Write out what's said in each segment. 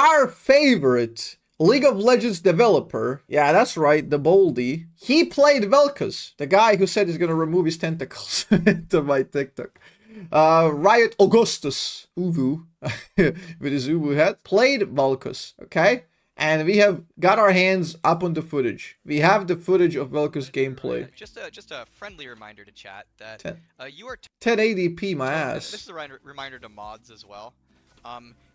our favorite League of Legends developer, yeah, that's right, the Boldy, he played Vel'Koz, the guy who said he's gonna remove his tentacles to my TikTok. Riot Augustus, Uvu, with his Uvu head, played Vel'Koz, okay? And we have got our hands up on the footage. We have the footage of Vel'Koz gameplay. Just a friendly reminder to chat that you are 1080p my ass. This is a reminder to mods as well.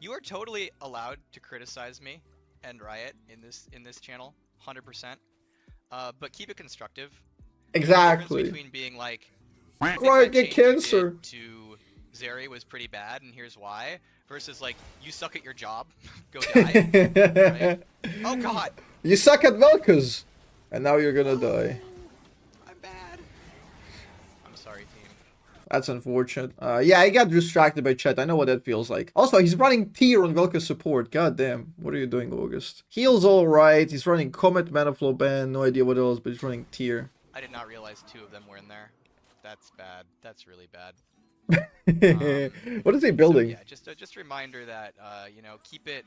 You are totally allowed to criticize me and Riot in this channel, 100%. But keep it constructive. Exactly. The difference between being like, Riot get cancer to Zeri was pretty bad, and here's why. Versus like, you suck at your job, go die. Right? Oh god! You suck at Vel'Koz, and now you're gonna die. I'm bad. I'm sorry, team. That's unfortunate. Yeah, he got distracted by chat. I know what that feels like. Also, he's running tier on Vel'Koz support. God damn, what are you doing, August? Heal's alright. He's running Comet, Manaflow Ban. No idea what else, but he's running tier. I did not realize 2 of them were in there. That's bad. That's really bad. What is he building? So, yeah, just a reminder that you know, keep it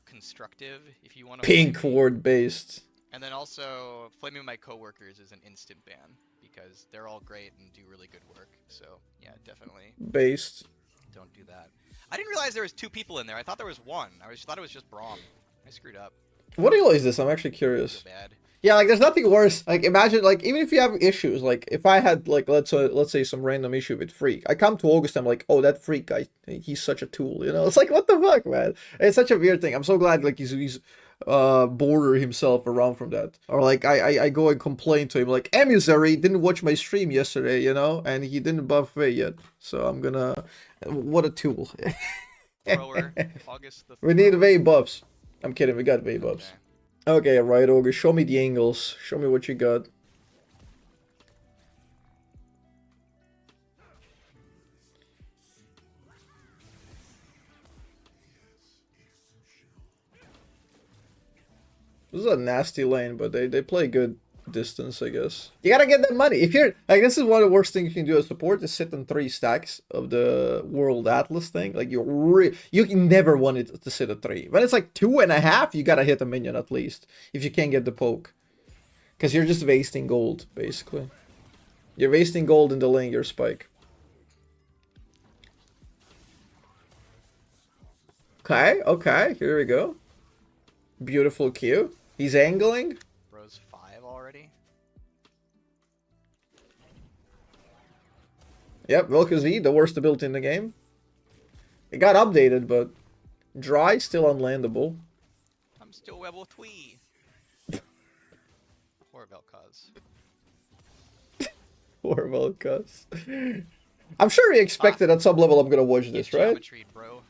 constructive if you want to. Pink ward based. And then also, flaming my coworkers is an instant ban because they're all great and do really good work. So yeah, definitely. Based. Don't do that. I didn't realize there was 2 people in there. I thought there was 1. I thought it was just Braum. I screwed up. What deal is this? I'm actually curious. Bad. Yeah, like there's nothing worse. Like imagine, like even if you have issues, like if I had like let's say some random issue with Freak, I come to August, I'm like, oh, that Freak guy, he's such a tool, you know? It's like, what the fuck, man? It's such a weird thing. I'm so glad like he's border himself around from that. Or like I go and complain to him like, Emissary didn't watch my stream yesterday, you know, and he didn't buff Vay yet, so I'm gonna, what a tool. Thrower, August the we need Vay buffs. I'm kidding, we got Vay buffs. Okay. Okay, right, Ogre, show me the angles. Show me what you got. This is a nasty lane, but they play good distance, I guess. You gotta get that money. If you're like, this is one of the worst things you can do as support, is sit on 3 stacks of the World Atlas thing. Like you can never want it to sit at 3. When it's like 2.5, you gotta hit a minion at least if you can't get the poke, because you're just wasting gold basically. You're wasting gold in delaying your spike. Okay, here we go. Beautiful Q. He's angling. Rose 5 already. Yep, Vel'Koz E, the worst ability in the game. It got updated, but dry still unlandable. I'm still level 3. Poor Vel'Koz. Poor Vel'Koz. I'm sure he expected at some level I'm gonna watch this, right? Bro.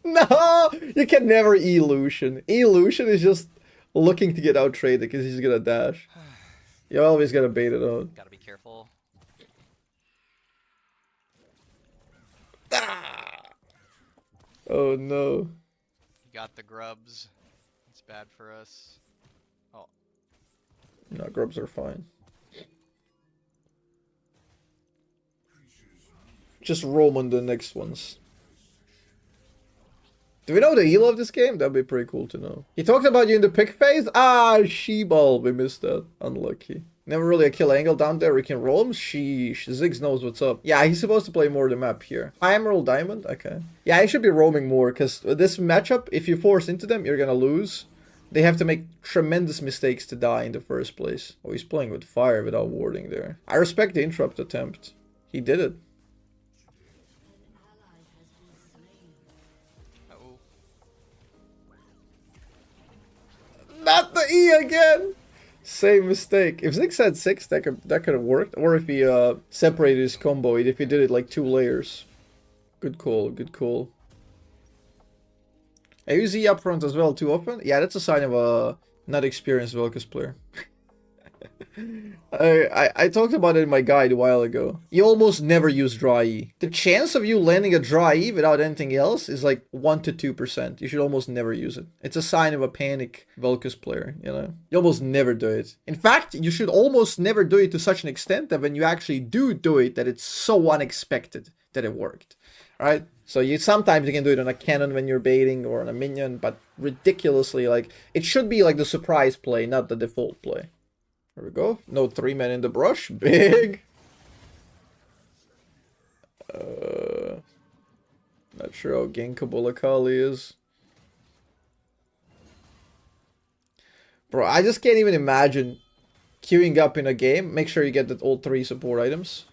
No, you can never E-Lucian. E-Lucian is just looking to get out traded because he's gonna dash. You always gotta bait it out. Gotta be careful. Ah! Oh no. You got the grubs. It's bad for us. Oh. No, grubs are fine. Just roam on the next ones. Do we know the elo of this game? That'd be pretty cool to know. He talked about you in the pick phase? Ah, She-Ball. We missed that. Unlucky. Never really a kill angle down there. We can roam. Sheesh. Ziggs knows what's up. Yeah, he's supposed to play more of the map here. Emerald Diamond? Okay. Yeah, he should be roaming more, because this matchup, if you force into them, you're gonna lose. They have to make tremendous mistakes to die in the first place. Oh, he's playing with fire without warding there. I respect the interrupt attempt. He did it. Not the E again! Same mistake. If Ziggs had 6, that could have worked. Or if he separated his combo, if he did it like 2 layers. Good call, good call. I use E up front as well too often. Yeah, that's a sign of a not experienced Vel'Koz player. I talked about it in my guide a while ago. You almost never use dry E. The chance of you landing a dry E without anything else is like 1 to 2%. You should almost never use it. It's a sign of a panic Vel'Koz player, you know? You almost never do it. In fact, you should almost never do it to such an extent that when you actually do it, that it's so unexpected that it worked. right? So sometimes you can do it on a cannon when you're baiting or on a minion, but ridiculously, like, it should be like the surprise play, not the default play. There we go. No 3 men in the brush. Big. Not sure how gankable Akali is. Bro, I just can't even imagine queuing up in a game. Make sure you get all 3 support items.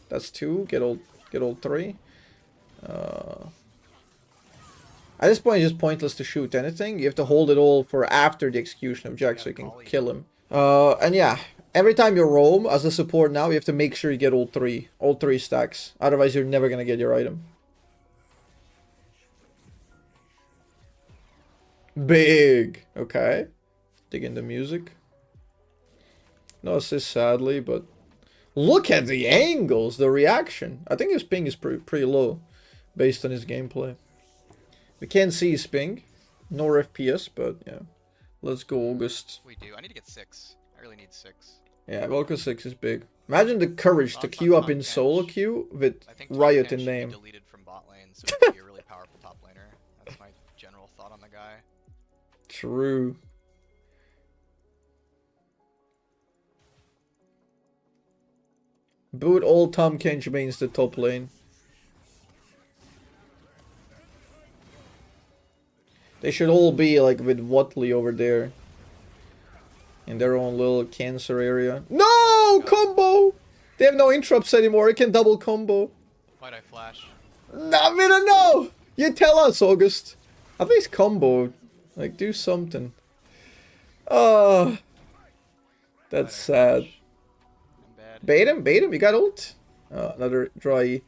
That's 2. Get all 3. At this point, it's just pointless to shoot anything. You have to hold it all for after the execution of Jack so you can kill him. And yeah, every time you roam as a support now, you have to make sure you get all 3 stacks. Otherwise, you're never gonna get your item. Big. Okay. Dig in the music. No assist, sadly, but look at the angles, the reaction. I think his ping is pretty low based on his gameplay. We can't see his ping, nor FPS, but yeah. Let's go, August. We do. I need to get 6. I really need 6. Yeah, Vel'Koz 6 is big. Imagine the courage to queue up in solo queue with Riot in name. Deleted from bot lane, so he could be a really powerful top laner. That's my general thought on the guy. True. Boot all Tom Kench mains the top lane. They should all be like with Watley over there. In their own little cancer area. No! Combo! They have no interrupts anymore. It can double combo. Why'd I flash? No, we don't know! You tell us, August. At least combo. Like, do something. Oh. That's sad. Bait him, you got ult? Another dry.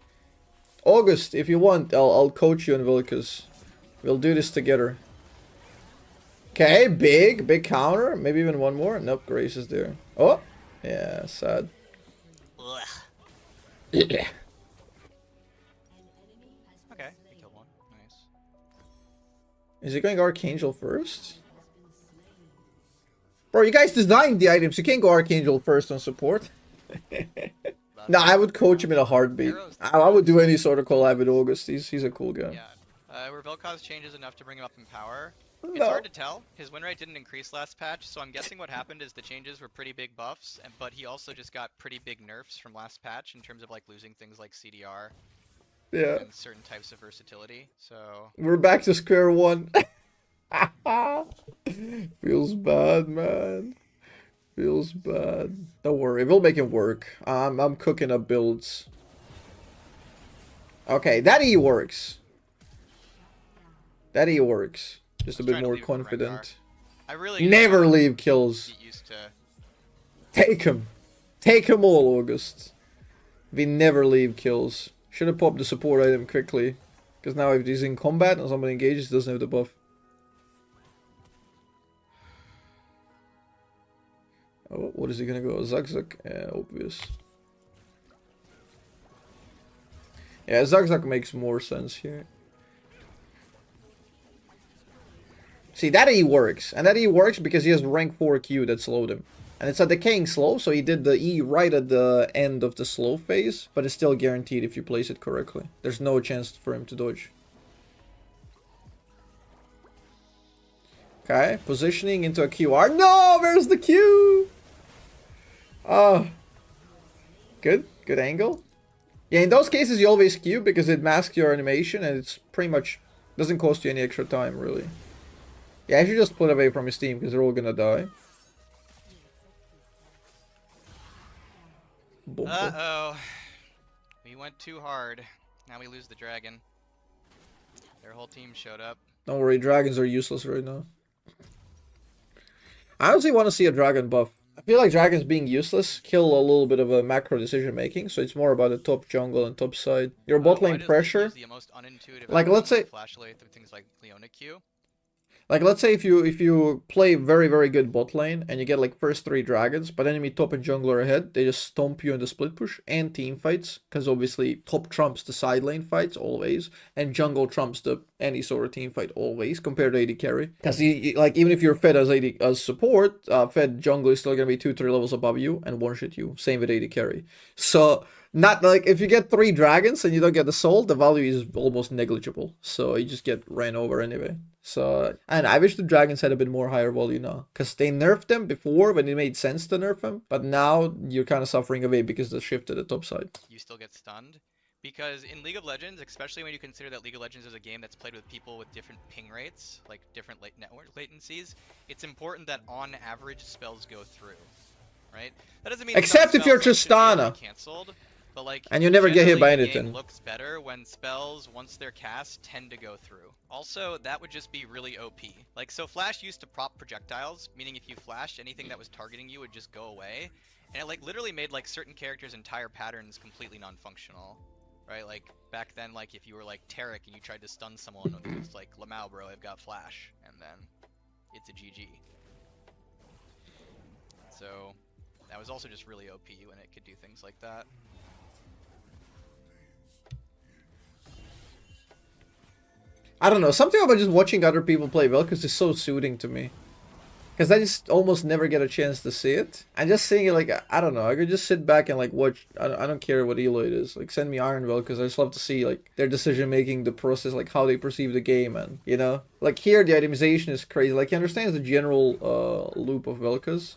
August, if you want, I'll coach you on Vel'Koz. We'll do this together. Okay, big counter. Maybe even one more. Nope, Grace is there. Oh, yeah, sad. Yeah. Okay, we killed one. Nice. Is he going Archangel first? Bro, you guys designed the items. You can't go Archangel first on support. No, I would coach him in a heartbeat. I would do any sort of collab with August. He's a cool guy. Yeah. Were Vel'Koz changes enough to bring him up in power? No. It's hard to tell. His win rate didn't increase last patch, so I'm guessing what happened is the changes were pretty big buffs, but he also just got pretty big nerfs from last patch in terms of like losing things like CDR. Yeah. And certain types of versatility. So we're back to square one. Feels bad, man. Feels bad. Don't worry, we'll make it work. I'm cooking up builds. Okay, that E works. That E works. Just a bit more confident. I really never leave kills. Get used to... Take him. Take him all, August. We never leave kills. Should have popped the support item quickly. Because now if he's in combat and somebody engages, he doesn't have the buff. Oh, what is he gonna go? Azzapp? Yeah, obvious. Yeah, Azzapp makes more sense here. See, that E works. And that E works because he has rank 4 Q that slowed him. And it's a decaying slow, so he did the E right at the end of the slow phase. But it's still guaranteed if you place it correctly. There's no chance for him to dodge. Okay, positioning into a QR. No, where's the Q? Oh. Good angle. Yeah, in those cases you always Q because it masks your animation and it's pretty much doesn't cost you any extra time, really. Yeah, I should just split away from his team because they're all gonna die. Uh-oh. We went too hard. Now we lose the dragon. Their whole team showed up. Don't worry, dragons are useless right now. I honestly want to see a dragon buff. I feel like dragons being useless kill a little bit of a macro decision making, so it's more about the top jungle and top side. Your bot lane pressure. The most unintuitive like let's say flashlight through things like Leona Q. Like let's say if you play very good bot lane and you get like first 3 dragons, but enemy top and jungler ahead, they just stomp you in the split push and team fights, because obviously top trumps the side lane fights always, and jungle trumps the any sort of team fight always compared to AD carry. Because like even if you're fed as support, fed jungle is still gonna be 2-3 levels above you and one shot you. Same with AD carry. So Not like if you get 3 dragons and you don't get the soul, the value is almost negligible. So you just get ran over anyway. So, and I wish the dragons had a bit more higher value now. Because they nerfed them before when it made sense to nerf them. But now you're kind of suffering away because the shift to the top side. You still get stunned. Because in League of Legends, especially when you consider that League of Legends is a game that's played with people with different ping rates, like different network latencies, it's important that on average spells go through, right? That doesn't mean except if you're Tristana, canceled, but like and you never get hit by anything. It looks better when spells, once they're cast, tend to go through. Also, that would just be really OP. Like, so Flash used to prop projectiles, meaning if you flashed, anything that was targeting you would just go away, and it like literally made like certain characters' entire patterns completely non-functional. Right, like back then, like if you were like Tarek and you tried to stun someone, it was like, Lamau, bro, I've got flash, and then it's a GG. So that was also just really OP when it could do things like that. I don't know, something about just watching other people play Vel'Koz is so soothing to me. Because I just almost never get a chance to see it. And just seeing it, like, I don't know, I could just sit back and, like, watch. I don't care what elo it is. Like, send me Iron Vel'Koz. I just love to see, like, their decision-making, the process, like, how they perceive the game, and, you know? Like, here, the itemization is crazy. Like, he understands the general loop of Vel'Koz.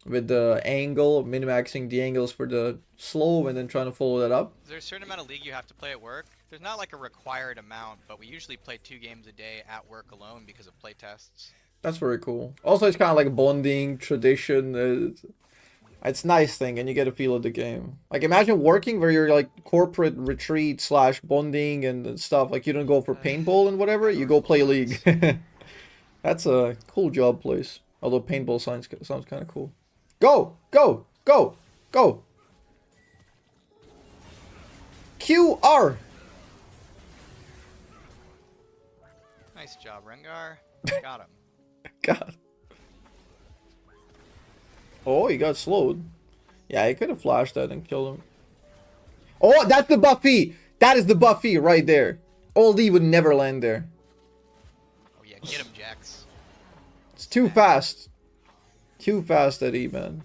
With the angle, min-maxing the angles for the slow, and then trying to follow that up. There's a certain amount of League you have to play at work. There's not, like, a required amount, but we usually play 2 games a day at work alone because of playtests. That's very cool. Also, it's kind of like bonding, tradition. It's nice thing, and you get a feel of the game. Like, imagine working where you're like corporate retreat / bonding and stuff. Like, you don't go for paintball and whatever. You go play League. That's a cool job place. Although paintball sounds kind of cool. Go, go, go, go. QR. Nice job, Rengar. Got him. God. Oh, he got slowed. Yeah, he could have flashed that and killed him. Oh, that's the Buffy! That is the Buffy right there. Old E would never land there. Oh yeah, get him, Jax. It's too fast. Too fast, that E, man.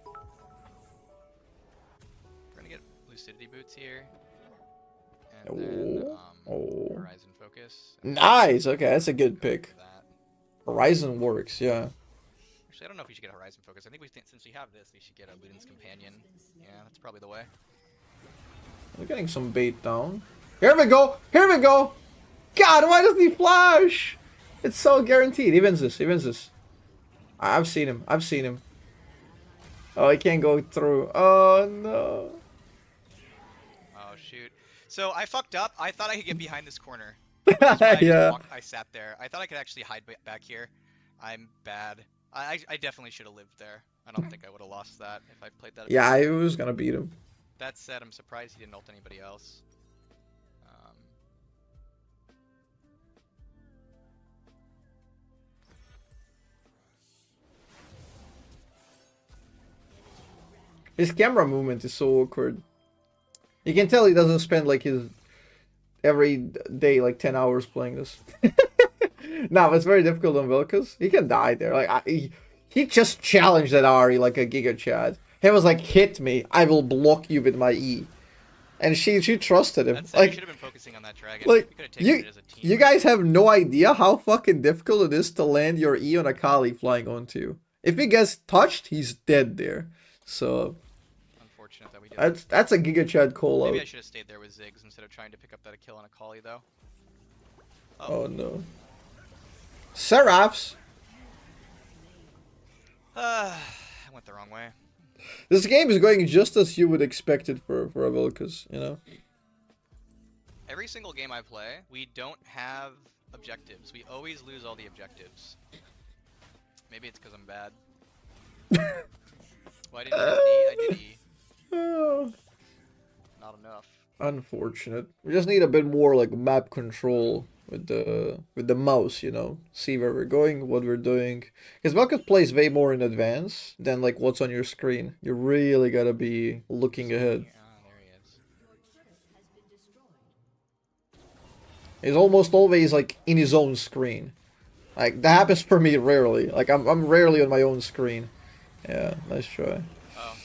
We're gonna get Lucidity Boots here. And then, Horizon Focus. Nice! Okay, that's a good pick. Horizon works, yeah. Actually, I don't know if we should get Horizon Focus. I think since we have this, we should get a Luden's Companion. Yeah, that's probably the way. We're getting some bait down. Here we go! Here we go! God, why doesn't he flash? It's so guaranteed. He wins this. He wins this. I've seen him. I've seen him. Oh, he can't go through. Oh, no. Oh, shoot. So, I fucked up. I thought I could get behind this corner. Yeah. I sat there. I thought I could actually hide back here. I'm bad. I definitely should have lived there. I don't think I would have lost that if I played that. Yeah, I was gonna beat him. That said, I'm surprised he didn't ult anybody else. His camera movement is so awkward. You can tell he doesn't spend like his every day like 10 hours playing this. No, it's very difficult on Vel'Koz. He can die there. Like he just challenged that Ahri like a Giga Chad. He was like, hit me, I will block you with my E. And she trusted him. Like, you should have been focusing on that dragon. Like, it as a team. You guys have no idea how fucking difficult it is to land your E on a Kali flying onto you. If he gets touched, he's dead there. So unfortunate that we did. That's a Giga Chad call out. Maybe I should have stayed there with Ziggs instead of trying to pick up that kill on a Kali though. Oh no. Seraphs. I went the wrong way. This game is going just as you would expect it for a Vel'Koz, you know? Every single game I play, we don't have objectives. We always lose all the objectives. Maybe it's because I'm bad. Why didn't I do E? I did E. Not enough. Unfortunate. We just need a bit more like map control with the mouse, you know, see where we're going, what we're doing. Because Vel'Koz plays way more in advance than like what's on your screen. You really gotta be looking ahead. There he is. He's almost always like in his own screen. Like that happens for me rarely. Like I'm rarely on my own screen. Yeah, nice try. Oh.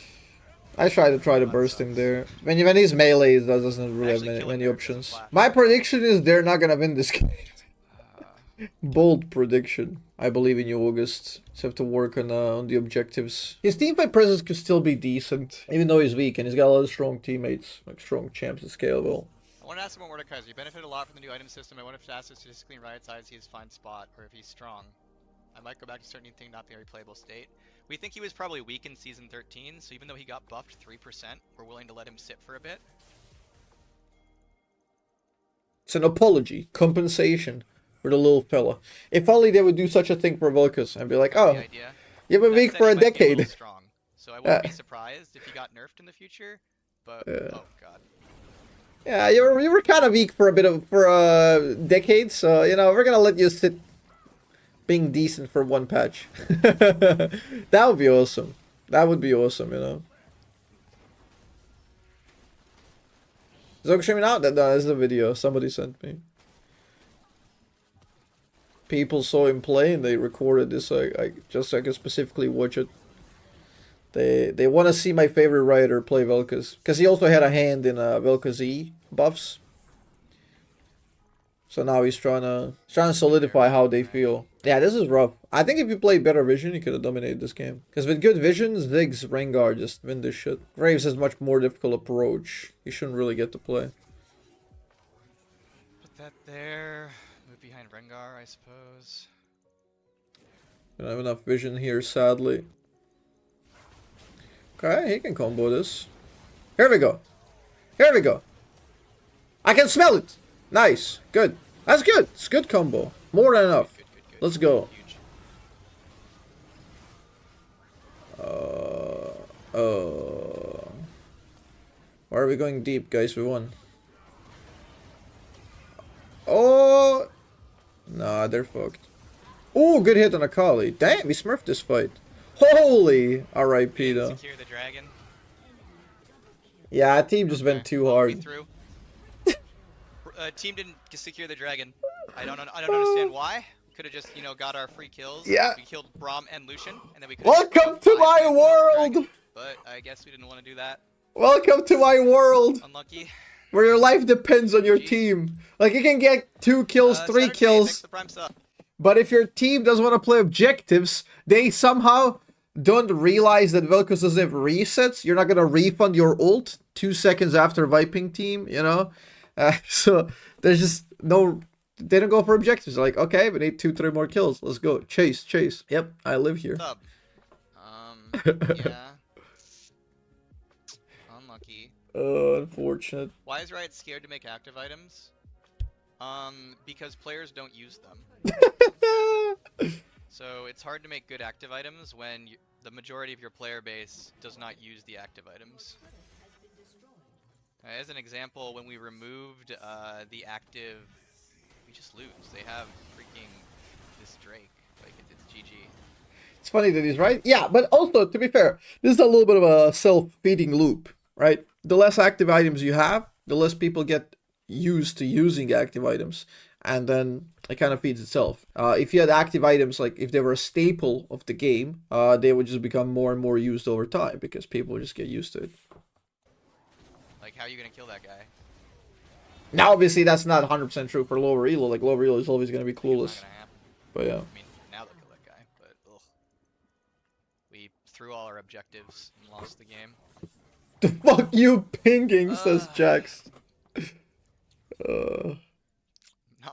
I try to burst him there. When he's melee, that doesn't really have many options. My prediction is they're not gonna win this game. Bold prediction. I believe in you, August. Just have to work on the objectives. His teamfight presence could still be decent, even though he's weak, and he's got a lot of strong teammates, like strong champs at scale well. I want to ask about Mordekaiser. You benefit a lot from the new item system. I wonder if to ask this statistically in Riot size he is fine spot, or if he's strong. I might go back to certain thing not being a replayable state. We think he was probably weak in Season 13, so even though he got buffed 3%, we're willing to let him sit for a bit. It's an apology, compensation for the little fella. If only they would do such a thing for Vel'Koz and be like, oh, you've been weak for a decade. Strong. So I wouldn't be surprised if he got nerfed in the future, but oh god. Yeah, you were kind of weak for a decade, so you know we're gonna let you sit being decent for one patch. That would be awesome. That would be awesome, you know. Zog streaming out? No, that's the video somebody sent me. People saw him play and they recorded this. Just so I can specifically watch it. They want to see my favorite Rioter play Vel'Koz, because he also had a hand in Vel'Koz E buffs. So now he's trying to solidify how they feel. Yeah, this is rough. I think if you played better vision, you could have dominated this game. Because with good vision, Ziggs, Rengar just win this shit. Graves has much more difficult approach. He shouldn't really get to play. Put that there. Move behind Rengar, I suppose. Don't have enough vision here, sadly. Okay, he can combo this. Here we go. Here we go. I can smell it. Nice. Good. That's good. It's good combo. More than enough. Good. Let's go. Why are we going deep, guys? We won. Oh! Nah, they're fucked. Oh, good hit on Akali. Damn, we smurfed this fight. Holy! R.I.P. though. Secure the dragon. Yeah, team just went too hard. Team didn't secure the dragon. I don't understand why. Could have just, you know, got our free kills. Yeah. We killed Braum and Lucian, and then we could. Welcome to my world. But I guess we didn't want to do that. Welcome to my world. Unlucky. Where your life depends on your team. Like you can get 2 kills, 3 kills. But if your team doesn't want to play objectives, they somehow don't realize that Vel'Koz doesn't have resets. You're not gonna refund your ult 2 seconds after wiping team, you know. So there's just no. They don't go for objectives. They're like, okay, we need 2-3 more kills. Let's go. Chase. Yep, I live here. Sub. Yeah. Unlucky. Unfortunate. Why is Riot scared to make active items? Because players don't use them. So it's hard to make good active items when the majority of your player base does not use the active items. As an example, when we removed the active, we just lose. They have freaking this Drake. Like, it's GG. It's funny that he's right. Yeah, but also, to be fair, this is a little bit of a self-feeding loop, right? The less active items you have, the less people get used to using active items. And then it kind of feeds itself. If you had active items, like if they were a staple of the game, they would just become more and more used over time because people just get used to it. Like, how are you gonna kill that guy? Now, obviously, that's not 100% true for lower elo. Like, lower elo is always going to be clueless. But yeah. I mean, now they'll kill that guy, but ugh. We threw all our objectives and lost the game. The fuck you pinging, says Jax. Not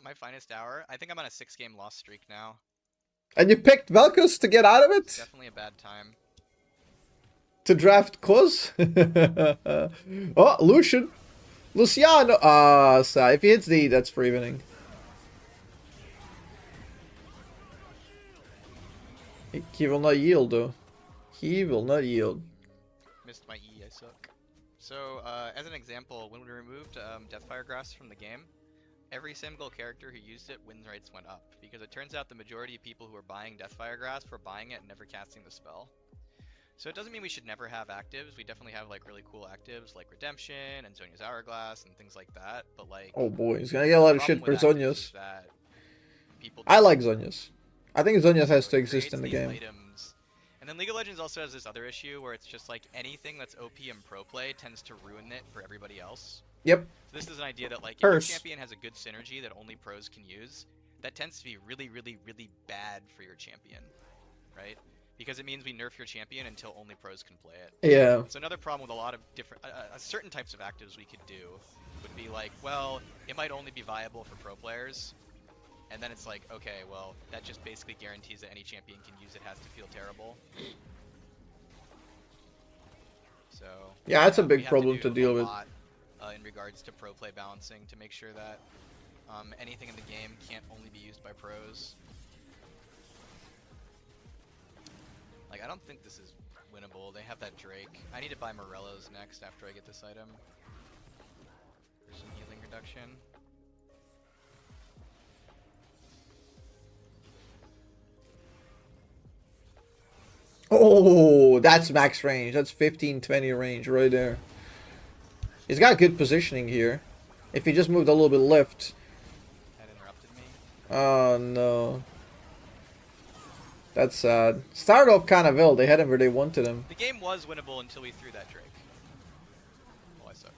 my finest hour. I think I'm on a 6-game loss streak now. And you picked Vel'Koz to get out of it? Definitely a bad time. To draft Koz? Oh, Lucian. Luciano. So if he hits the, that's for evening. He will not yield, though. He will not yield. Missed my E, I suck. So, as an example, when we removed Deathfire Grass from the game, every single character who used it, win rates went up. Because it turns out the majority of people who are buying Deathfire Grass were buying it and never casting the spell. So it doesn't mean we should never have actives. We definitely have like really cool actives like Redemption and Zhonya's Hourglass and things like that. But like, oh boy, he's gonna get a lot of shit for Zhonya's. I like Zhonya's. I think Zhonya's has to exist in the game. And And then League of Legends also has this other issue where it's just like anything that's OP in pro play tends to ruin it for everybody else. Yep. So this is an idea that like if Curse. your champion has a good synergy that only pros can use, that tends to be really, really, really bad for your champion, right? Because it means we nerf your champion until only pros can play it. Yeah. So another problem with a lot of different, certain types of actives we could do would be like, well, it might only be viable for pro players. And then it's like, okay, well, that just basically guarantees that any champion can use it has to feel terrible. So Yeah, that's a we big have problem do to deal a with. lot, in regards to pro play balancing to make sure that anything in the game can't only be used by pros. Like, I don't think this is winnable. They have that Drake. I need to buy Morello's next after I get this item. For some healing reduction. Oh, that's max range. That's 15-20 range right there. He's got good positioning here. If he just moved a little bit left. That interrupted me. Oh no. That's sad. Started off kind of ill. They had him where they wanted him. The game was winnable until we threw that Drake. Oh, I suck.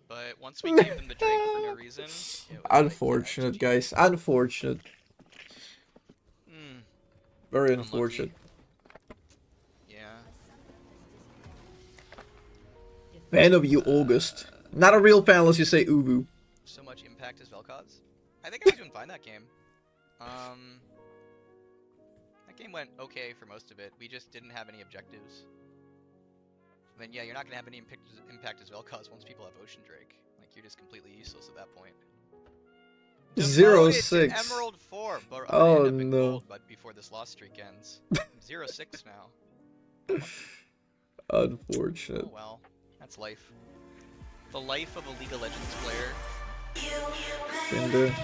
But once we gave them the Drake for no reason, it was Unfortunate, like, guys. Unfortunate. Very unfortunate. Yeah. Fan of you, August. Not a real fan unless you say Uvu. So much impact as Vel'Koz. I think I was doing fine that game. That game went okay for most of it. We just didn't have any objectives. And then yeah, you're not gonna have any impact as Vel'Koz once people have Ocean Drake. Like you're just completely useless at that point. 0-6. Emerald 4, but Oh, end up in no. gold, but before this loss streak ends. 0-6 now. Unfortunate. Oh well, that's life. The life of a League of Legends player. Been there.